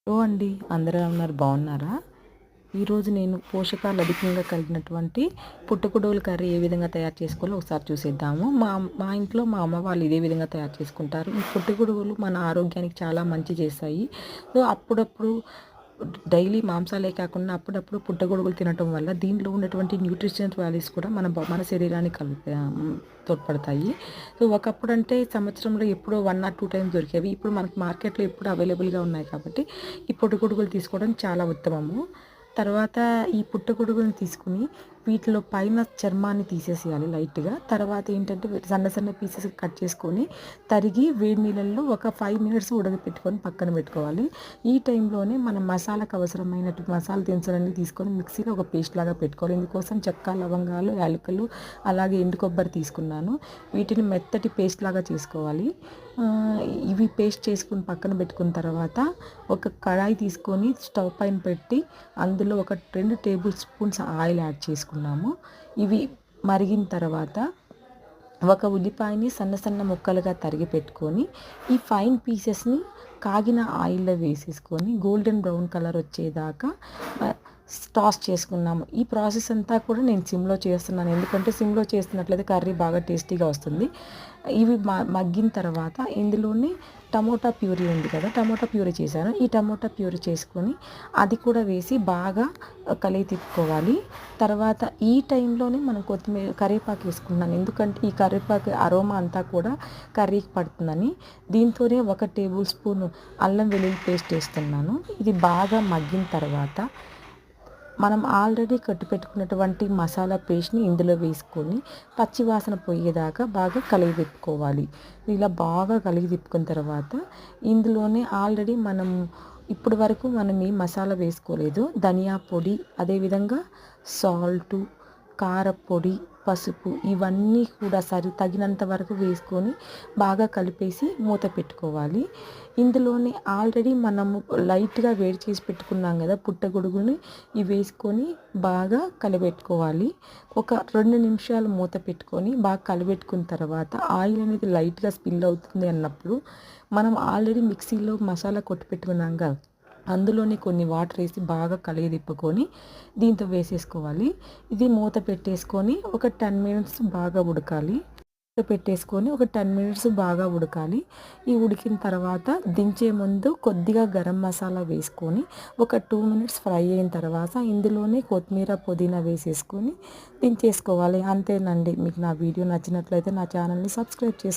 Hello అండి, అందరూ ఉన్నారు, బాగున్నారా? ఈరోజు నేను పోషకాలు అధికంగా కలిగినటువంటి పుట్టగొడుగుల కర్రీ ఏ విధంగా తయారు చేసుకోవాలో ఒకసారి చూసేద్దాము. మా మా ఇంట్లో మా అమ్మ వాళ్ళు ఇదే విధంగా తయారు చేసుకుంటారు. ఈ పుట్టగొడుగులు మన ఆరోగ్యానికి చాలా మంచి చేస్తాయి. సో అప్పుడప్పుడు డైలీ మాంసాలే కాకుండా అప్పుడప్పుడు పుట్టగొడుగులు తినటం వల్ల దీంట్లో ఉన్నటువంటి న్యూట్రిషన్స్ వాల్యూస్ కూడా మన శరీరానికి తోడ్పడతాయి. సో ఒకప్పుడు అంటే సంవత్సరంలో ఎప్పుడో 1 ఆర్ 2 టైమ్స్ దొరికేవి. ఇప్పుడు మనకు మార్కెట్లో ఎప్పుడు అవైలబుల్గా ఉన్నాయి కాబట్టి ఈ పుట్టగొడుగులు తీసుకోవడం చాలా ఉత్తమము. తర్వాత ఈ పుట్టగొడుగులను తీసుకుని వీటిలో పైన చర్మాన్ని తీసేసేయాలి లైట్గా. తర్వాత ఏంటంటే సన్న సన్న పీసెస్ కట్ చేసుకొని తరిగి వేడి నీళ్ళల్లో ఒక 5 మినిట్స్ ఉడకపెట్టుకొని పక్కన పెట్టుకోవాలి. ఈ టైంలోనే మనం మసాలాకు అవసరమైనట్టు మసాలా దినుసులన్నీ తీసుకొని మిక్సీలో ఒక పేస్ట్ లాగా పెట్టుకోవాలి. ఇందుకోసం చెక్క, లవంగాలు, యాలకులు, అలాగే ఎండు కొబ్బరి తీసుకున్నాను. వీటిని మెత్తటి పేస్ట్ లాగా చేసుకోవాలి. ఇవి పేస్ట్ చేసుకుని పక్కన పెట్టుకున్న తర్వాత ఒక కడాయి తీసుకొని స్టవ్ పైన పెట్టి అందులో ఒక 2 టేబుల్ స్పూన్స్ ఆయిల్ యాడ్ చేసుకున్నాము. ఇవి మరిగిన తర్వాత ఒక ఉల్లిపాయని సన్న సన్న ముక్కలుగా తరిగి పెట్టుకొని ఈ ఫైన్ పీసెస్ని కాగిన ఆయిల్లో వేసేసుకొని గోల్డెన్ బ్రౌన్ కలర్ వచ్చేదాకా టాస్ చేసుకున్నాము. ఈ ప్రాసెస్ అంతా కూడా నేను సిమ్లో చేస్తున్నాను, ఎందుకంటే సిమ్లో చేస్తున్నట్లయితే కర్రీ బాగా టేస్టీగా వస్తుంది. ఇవి మగ్గిన తర్వాత ఇందులోనే టమోటా ప్యూరీ ఉంది కదా, టమోటా ప్యూరీ చేశాను. ఈ టమోటా ప్యూరీ చేసుకొని అది కూడా వేసి బాగా కలిగి తిప్పుకోవాలి. తర్వాత ఈ టైంలోనే మనం కొత్తిమీర, కరివేపాకు వేసుకున్నాను, ఎందుకంటే ఈ కరివేపాకు అరోమా అంతా కూడా కర్రీకి పడుతుందని. దీంతోనే 1 టేబుల్ స్పూన్ అల్లం వెల్లుల్లి పేస్ట్ వేస్తున్నాను. ఇది బాగా మగ్గిన తర్వాత మనం ఆల్రెడీ కట్టు పెట్టుకున్నటువంటి మసాలా పేస్ట్ని ఇందులో వేసుకొని పచ్చివాసన పోయేదాకా బాగా కలిగి తిప్పుకోవాలి. ఇలా బాగా కలిగి తిప్పుకున్న తర్వాత ఇందులోనే ఆల్రెడీ ఇప్పటి వరకు మనం ఈ మసాలా వేసుకోలేదు. ధనియా పొడి, అదేవిధంగా సాల్టు, కారపొడి, పసుపు ఇవన్నీ కూడా తగినంత వరకు వేసుకొని బాగా కలిపేసి మూత పెట్టుకోవాలి. ఇందులోనే ఆల్రెడీ మనము లైట్గా వేడి చేసి పెట్టుకున్నాం కదా పుట్టగొడుగుని, ఇవి వేసుకొని బాగా కలిపెట్టుకోవాలి. ఒక 2 నిమిషాలు మూత పెట్టుకొని బాగా కలిపెట్టుకున్న తర్వాత ఆయిల్ అనేది లైట్గా స్పిల్ అవుతుంది అన్నప్పుడు మనం ఆల్రెడీ మిక్సీలో మసాలా కొట్టి పెట్టుకున్నాం కదా, అందులోనే కొన్ని వాటర్ వేసి బాగా కలిగి తిప్పుకొని దీంతో వేసేసుకోవాలి. ఇది మూత పెట్టేసుకొని ఒక 10 మినిట్స్ బాగా ఉడకాలి. ఒక 10 మినిట్స్ బాగా ఉడకాలి. ఈ ఉడికిన తర్వాత దించే ముందు కొద్దిగా గరం మసాలా వేసుకొని ఒక 2 మినిట్స్ ఫ్రై అయిన తర్వాత ఇందులోనే కొత్తిమీర, పుదీనా వేసేసుకొని దించేసుకోవాలి. అంతేనండి. మీకు నా వీడియో నచ్చినట్లయితే నా ఛానల్ని సబ్స్క్రైబ్ చేసుకోండి.